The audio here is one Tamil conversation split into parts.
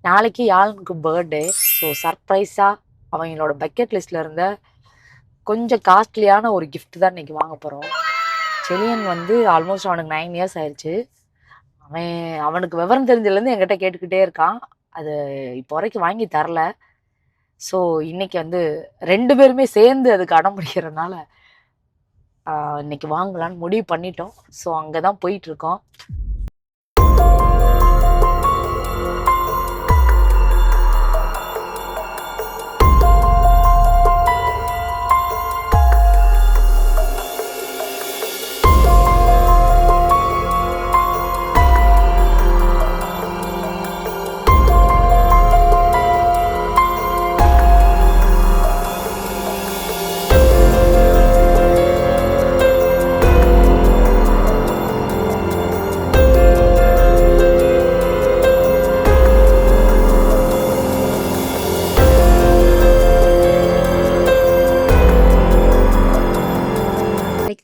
நாளைக்கு யாழுக்கு பர்த்டே. ஸோ சர்ப்ரைஸாக அவங்களோட பக்கெட் லிஸ்ட்டில் இருந்த கொஞ்சம் காஸ்ட்லியான ஒரு கிஃப்ட் தான் இன்றைக்கி வாங்க போகிறோம். செலியன் வந்து ஆல்மோஸ்ட் அவனுக்கு 9 இயர்ஸ் ஆயிடுச்சு. அவனுக்கு விவரம் தெரிஞ்சதுலேருந்து என்கிட்ட கேட்டுக்கிட்டே இருக்கான். அது இப்போ வரைக்கும் வாங்கி தரல. ஸோ இன்னைக்கு வந்து 2 பேருமே சேர்ந்து அதுக்கு அடம் பிடிக்கிறதுனால இன்னைக்கு வாங்கலான்னு முடிவு பண்ணிட்டோம். ஸோ அங்கே தான் போயிட்டுருக்கோம்.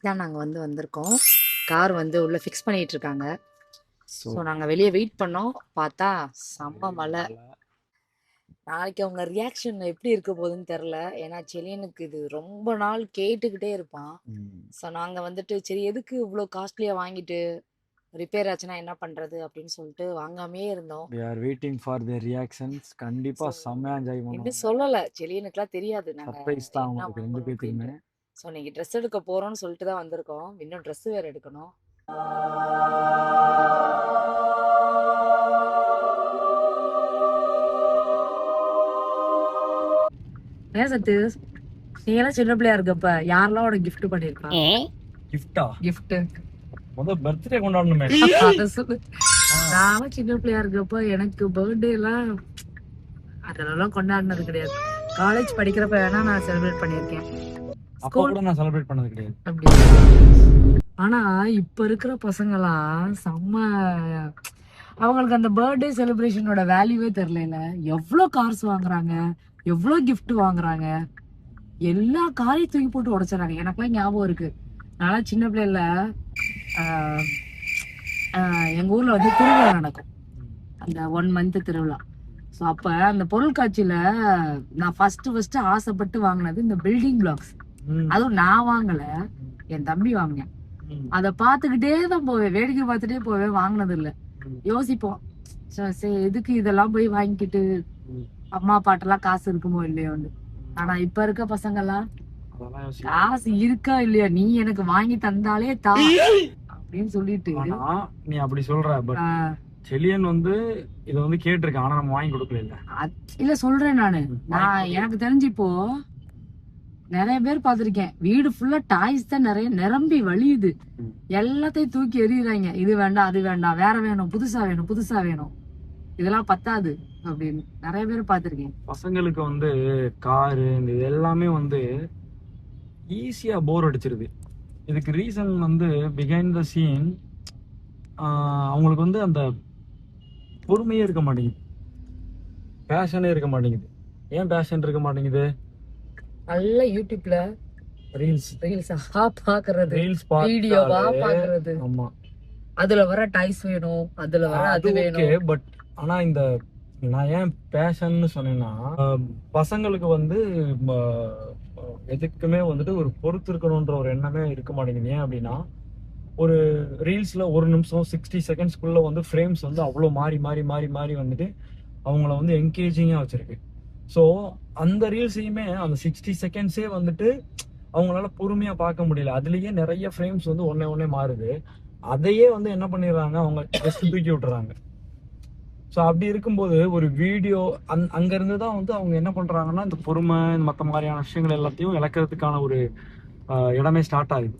தான் நாங்கள் வந்திருக்கோம். கார் வந்து உள்ளே ஃபிக்ஸ் பண்ணிட்டு இருக்காங்க. ஸோ நாங்கள் வெளியே வெயிட் பண்ணோம். பார்த்தா செம்ம மழை. நாளைக்கு அவங்க ரியாக்ஷன் எப்படி இருக்க போகுதுன்னு தெரில. ஏன்னா செலியனுக்கு இது ரொம்ப நாள் கேட்டுக்கிட்டே இருப்பான். ஸோ நாங்கள் வந்துட்டு சரி எதுக்கு இவ்வளோ காஸ்ட்லியாக வாங்கிட்டு ரிப்பேர் ஆச்சுன்னா என்ன பண்ணுறது அப்படின்னு சொல்லிட்டு வாங்காமே இருந்தோம். We are waiting for their reactions. கண்டிப்பா செம்ம என்ஜாய் பண்ணுவோம். இன்னும் சொல்லலை, செலியனுக்குலாம் தெரியாது நாங்கள் சர்ப்ரைஸ் தான் உங்களுக்கு 2 பேத்துக்குமே. ஸோ இன்னைக்கு ட்ரெஸ் எடுக்க போகிறோம்னு சொல்லிட்டு தான் வந்திருக்கோம். இன்னும் ட்ரெஸ் வேறு எடுக்கணும். ஏன் சத்து, நீ எல்லாம் சின்ன பிள்ளையா இருக்கப்ப யாரெல்லாம் உனக்கு கிஃப்ட் பண்ணிருக்கான்? கிஃப்டா? கிஃப்ட் முதல்ல பர்த்டே கொண்டாடணுமே. அத சொல்லு. நான் சின்ன பிள்ளையா இருக்கப்ப எனக்கு பர்த்டே எல்லாம் அதெல்லாம் கொண்டாடினது கிடையாது. காலேஜ் படிக்கிறப்ப வேணா நான் செலிப்ரேட் பண்ணியிருக்கேன். அப்போ கூட நான் செலிப்ரேட் பண்ணது கிடையாது. அப்படி. ஆனா இப்ப இருக்கிற பசங்கலாம் செம்ம, அவங்களுக்கு அந்த பர்த்டே செலிப்ரேஷனோட வேல்யூவே தெரியல. எவ்வளோ கார்ஸ் வாங்குறாங்க, எவ்வளோ கிஃப்ட் வாங்குறாங்க, எல்லா காரையும் தூக்கி போட்டு உடைச்சிடறாங்க. எனக்குலாம் ஞாபகம் இருக்கு, நானா சின்ன பிள்ளைல எங்க ஊர்ல வந்து திருவிழா நடக்கும், அந்த 1 month திருவிழா. ஸோ அப்ப அந்த பொருட்காட்சியில நான் ஃபர்ஸ்ட் ஆசைப்பட்டு வாங்கினது இந்த பில்டிங் பிளாக்ஸ். அதுவும் நான் வாங்கல, என் தம்பி வாங்கினேன். அத பாத்துக்கிட்டே தான் போவேன், வேடிக்கை பார்த்துட்டே போவேன். வாங்கினது இல்ல. யோசிப்போம், சரி எதுக்கு இதெல்லாம் போய் வாங்கிக்கிட்டு, அம்மா அப்பாட்டெல்லாம் காசு இருக்குமோ இல்லையோன்னு. ஆனா இப்ப இருக்க பசங்க எல்லாம் காசு இருக்கா இல்லையா, நீ எனக்கு வாங்கி தந்தாலே தா அப்படின்னு சொல்லிட்டு. நீ அப்படி சொல்ற, பட் செலியன் வந்து இத வந்து கேட்டிருக்கேன், ஆனா நம்ம வாங்கி கொடுக்கல. இல்ல சொல்றேன் நானு, நான் எனக்கு தெரிஞ்சு இப்போ நிறைய பேர் பாத்திருக்கேன், வீடு ஃபுல்லா டாய்ஸ் தான் நிறைய நிரம்பி வழியுது. எல்லாத்தையும் தூக்கி எறிகிறாங்க. இது வேண்டாம், அது வேண்டாம், வேற வேணும், புதுசா வேணும், புதுசா வேணும், இதெல்லாம் பத்தாது அப்படின்னு நிறைய பேர் பாத்திருக்கேன். பசங்களுக்கு வந்து காரு இது எல்லாமே வந்து ஈஸியா போர் அடிச்சிருது. இதுக்கு ரீசன் வந்து பிஹைண்ட் த சீன் அவங்களுக்கு வந்து அந்த பொறுமையே இருக்க மாட்டேங்குது, பேஷனே இருக்க மாட்டேங்குது. ஏன் பேஷன் இருக்க மாட்டேங்குது? நல்ல யூடியூப்ல ரீல்ஸா பாக்குறது, வீடியோவா பாக்குறது. ஆமா, அதுல வர டைஸ் வேணும், அதுல வர அது வேணும். பட் ஆனா இந்த நான் ஏன் பேஷன்னு சொன்னேன்னா, பசங்களுக்கு வந்து எதுக்குமே வந்துட்டு ஒரு பொறுத்து இருக்கணும்ன்ற ஒரு எண்ணமே இருக்க மாட்டேங்குது. ஏன் அப்படின்னா, ஒரு ரீல்ஸ்ல 1 நிமிஷம் 60 செகண்ட்ஸ்குள்ள வந்து ஃப்ரேம்ஸ் வந்து அவ்வளோ மாறி மாறி மாறி மாறி வந்துட்டு அவங்கள வந்து என்கேஜிங்கா வச்சிருக்கு. ஸோ அந்த ரீல்ஸையுமே அந்த 60 செகண்ட்ஸே வந்துட்டு அவங்களால பொறுமையா பார்க்க முடியல. அதுலயே நிறைய ஃப்ரேம்ஸ் வந்து ஒன்னே மாறுது. அதையே வந்து என்ன பண்ணிடுறாங்க, அவங்க ஜஸ்ட் தூக்கி விட்டுறாங்க. ஸோ அப்படி இருக்கும்போது ஒரு வீடியோ அங்க இருந்து தான் வந்து அவங்க என்ன பண்றாங்கன்னா, இந்த பொறுமை மற்ற மாதிரியான விஷயங்கள் எல்லாத்தையும் இழக்கிறதுக்கான ஒரு இடமே ஸ்டார்ட் ஆகுது.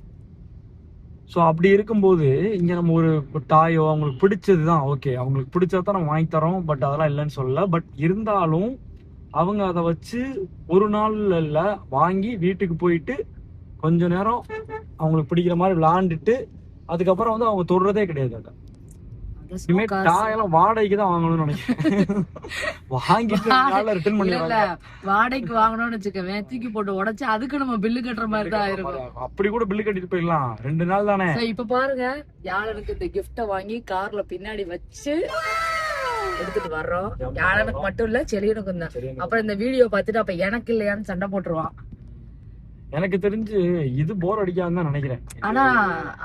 ஸோ அப்படி இருக்கும்போது இங்க நம்ம ஒரு டாயோ அவங்களுக்கு பிடிச்சது தான், ஓகே அவங்களுக்கு பிடிச்சதான் நம்ம வாங்கி தரோம், பட் அதெல்லாம் இல்லைன்னு சொல்லல. பட் இருந்தாலும் அவங்க அதை வச்சு ஒரு நாள்ல வாங்கி வீட்டுக்கு போயிட்டு கொஞ்ச நேரம் அவங்களுக்கு பிடிக்கிற மாதிரி விளையாண்டுட்டு அதுக்கப்புறம் வந்து அவங்க தொடுறதே கிடையாது. அதை வாடகைக்கு தான் வாங்கணும்னு நினைக்கிறேன். வாடகைக்கு வாங்கணும்னு வச்சுக்கவே தூக்கி போட்டு உடைச்சு அதுக்கு நம்ம பில்லு கட்டுற மாதிரி தான் இருக்கும். அப்படி கூட பில்லு கட்டிட்டு போயிடலாம், 2 நாள் தானே. இப்ப பாருங்க, யாருக்கு இந்த கிஃப்ட வாங்கி கார்ல பின்னாடி வச்சு எடுத்துட்டு வர்றோம். ஜம்ப் யாழனுக்கு வர்றோம். மட்டும் இல்ல செலியனுக்கும் தான். சரி, அப்புறம் இந்த வீடியோ பார்த்துட்டு அப்ப எனக்கு இல்லையான்னு சண்டை போட்டுருவான். எனக்கு தெரிஞ்சு இது போர் அடிக்காதுன்னு தான் நினைக்கிறேன். ஆனா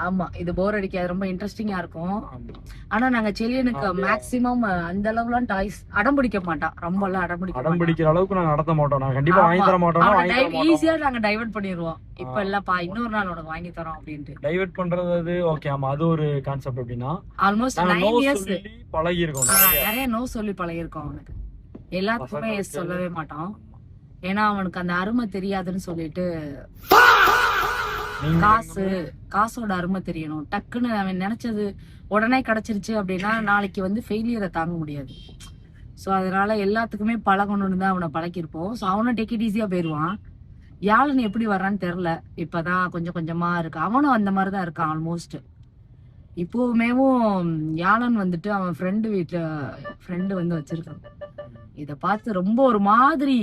ஆமா இது போர் அடிக்காது, ரொம்ப இன்ட்ரெஸ்டிங்கா இருக்கும். ஆமா. ஆனா நாங்க செலியனுக்கு மேக்ஸிமம் அந்த அளவுலாம் டாய்ஸ் அடம் பிடிக்க மாட்டான், ரொம்ப எல்லாம் அடம் அடம் பிடிக்க பிடிக்கிற அளவுக்கு நாங்க நடத்த மாட்டோம். நாங்க கண்டிப்பா வாங்கி தர மாட்டோம். ஈஸியா நாங்க டைவர்ட் பண்ணிடுவோம். இப்ப இல்லப்பா இன்னொரு நாள் உனக்கு வாங்கி தரோம் அப்படின்ட்டு. டைவர்ட் பண்றது அது ஓகே. ஆமா, அது ஒரு கான்செப்ட். அப்படின்னா ஆல்மோஸ்ட் நாங்க 9 நோ இயர்ஸ் சொல்லி பழகி இருக்கோம். நிறைய நோ சொல்லி பழகிருக்கோம் அவனுக்கு. எல்லாத்துக்குமே எஸ் சொல்லவே மாட்டான். ஏன்னா அவனுக்கு அந்த அருமை தெரியாதுன்னு சொல்லிட்டு, காசோட அருமை தெரியணும். டக்குன்னு அவன் நினைச்சது உடனே கிடைச்சிருச்சு அப்படின்னா நாளைக்கு வந்து ஃபெயிலியரை தாங்க முடியாது. ஸோ அதனால எல்லாத்துக்குமே பழகணும்னு தான் அவனை பழக்கிருப்போம். ஸோ அவனும் டேக் இட் ஈஸியா போயிடுவான். யாழுன்னு எப்படி வர்றான்னு தெரியல, இப்பதான் கொஞ்சம் கொஞ்சமா இருக்கு. அவனும் அந்த மாதிரிதான் இருக்கான் ஆல்மோஸ்ட். இப்போவுமேவும் யாழன் வந்துட்டு அவன் ஃப்ரெண்டு வந்து வச்சிருக்கான். இத பார்த்து ரொம்ப ஒரு மாதிரி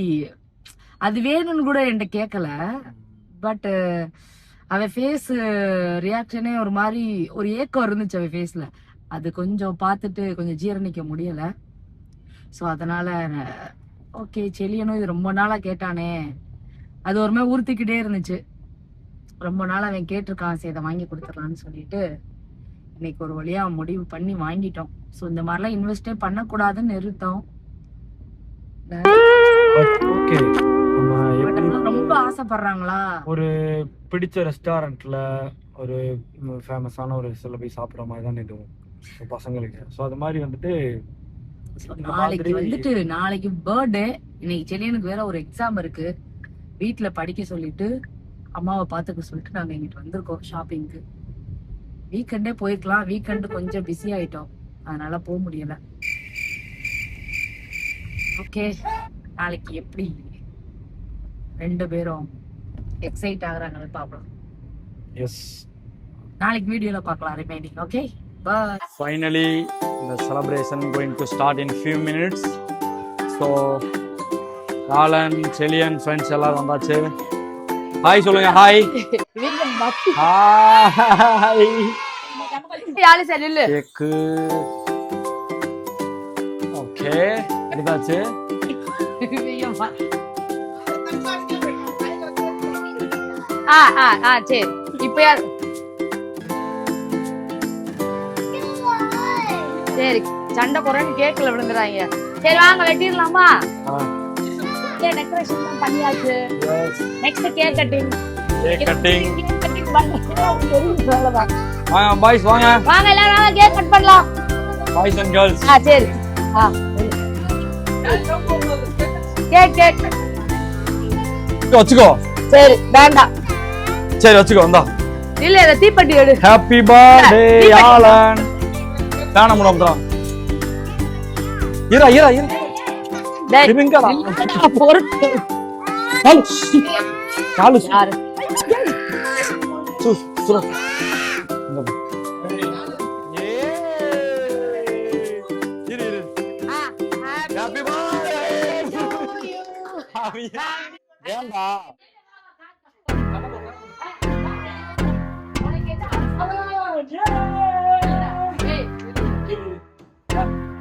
அது வேணும்னு கூட என்கிட்ட கேட்கல. பட் அவன் ஃபேஸ் ரியாக்ஷனே ஒரு மாதிரி ஒரு ஏக்கம் இருந்துச்சு அவன் ஃபேஸ்ல. அது கொஞ்சம் பார்த்துட்டு கொஞ்சம் ஜீரணிக்க முடியல. ஸோ அதனால ஓகே செலியனும் இது ரொம்ப நாளா கேட்டானே, அது ஒரு மாதிரி உறுத்திக்கிட்டே இருந்துச்சு. ரொம்ப நாள் அவன் கேட்டிருக்கான், சரி இதை வாங்கி கொடுத்துடலான்னு சொல்லிட்டு இன்னைக்கு ஒரு வழியா முடிவு பண்ணி வாங்கிட்டோம். ஸோ இந்த மாதிரிலாம் இன்வெஸ்டே பண்ணக்கூடாதுன்னு நிறுத்தோம். ஓகே, நம்ம எப்படி ரொம்ப ஆசைப்படுறாங்களா ஒரு பிடிச்ச ரெஸ்டாரண்ட்ல ஒரு ஃபேமஸான ஒரு சில போய் சாப்பிட்ற மாதிரி தான் இதுவும் பசங்களுக்கு. ஸோ அது மாதிரி வந்துட்டு நாளைக்கு பர்த்டே. இன்னைக்கு செலியனுக்கு வேற ஒரு எக்ஸாம் இருக்கு, வீட்டுல படிக்க சொல்லிட்டு அம்மாவை பாத்துக்க சொல்லிட்டு நாங்க இங்கிட்டு வந்திருக்கோம் ஷாப்பிங்க்கு. வீக்கெண்டே போயிருக்கலாம், வீக்கெண்டு கொஞ்சம் பிஸி ஆயிட்டோம், அதனால போக முடியல. ஓகே, நாளைக்கு எப்படி 2 பேரும் எக்ஸைட் ஆகுறாங்கன்னு பாப்போம். எஸ், நாளைக்கு வீடியோல பார்க்கலாம் remaining. Okay, bye. Finally the celebration going to start in few minutes. So Yazhan, Seliyan, friends எல்லாரும் வந்தாச்சு. ஹாய் சொல்லுங்க. Hi hi. யாழு செல்லுல கேக்கு ஓகே எடுத்தாச்சு. சரி இப்ப சரி சண்டை குறைன்னு கேக்கல விழுந்துறாங்க. சரி வாங்க வெட்டிடலாமா? டெக்கரேஷன் தான் பண்ணியாச்சு. Next cake cutting. வாங்க பாய்ஸ், வாங்க வாங்க எல்லாரும் வாங்க கேக் கட் பண்ணலாம். Boys and girls. சரி கேக் வச்சுக்கோ. சரி வேண்டாம், சரி வச்சுக்கோ. வந்தா இல்ல இத தீப்பெட்டி எடு. Happy birthday Yazhan. தான முடம்தான். இரு இரு இரு. டேய் இருங்கடா. பொறுத்து. காலு யாரு? சுர. இரு இரு. Happy birthday. ஏண்டா?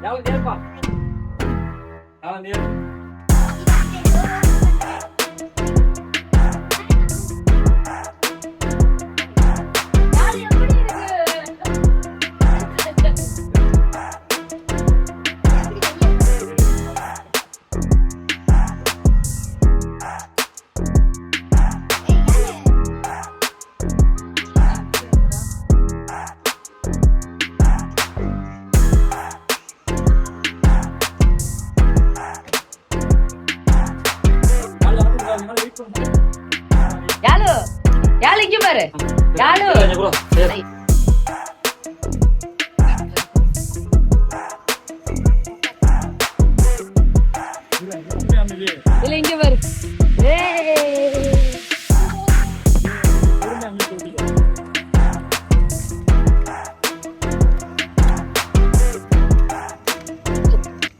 யாழன் ஏப்பா. யாழன் ஏ. யாழு இங்க பாரு. யாழு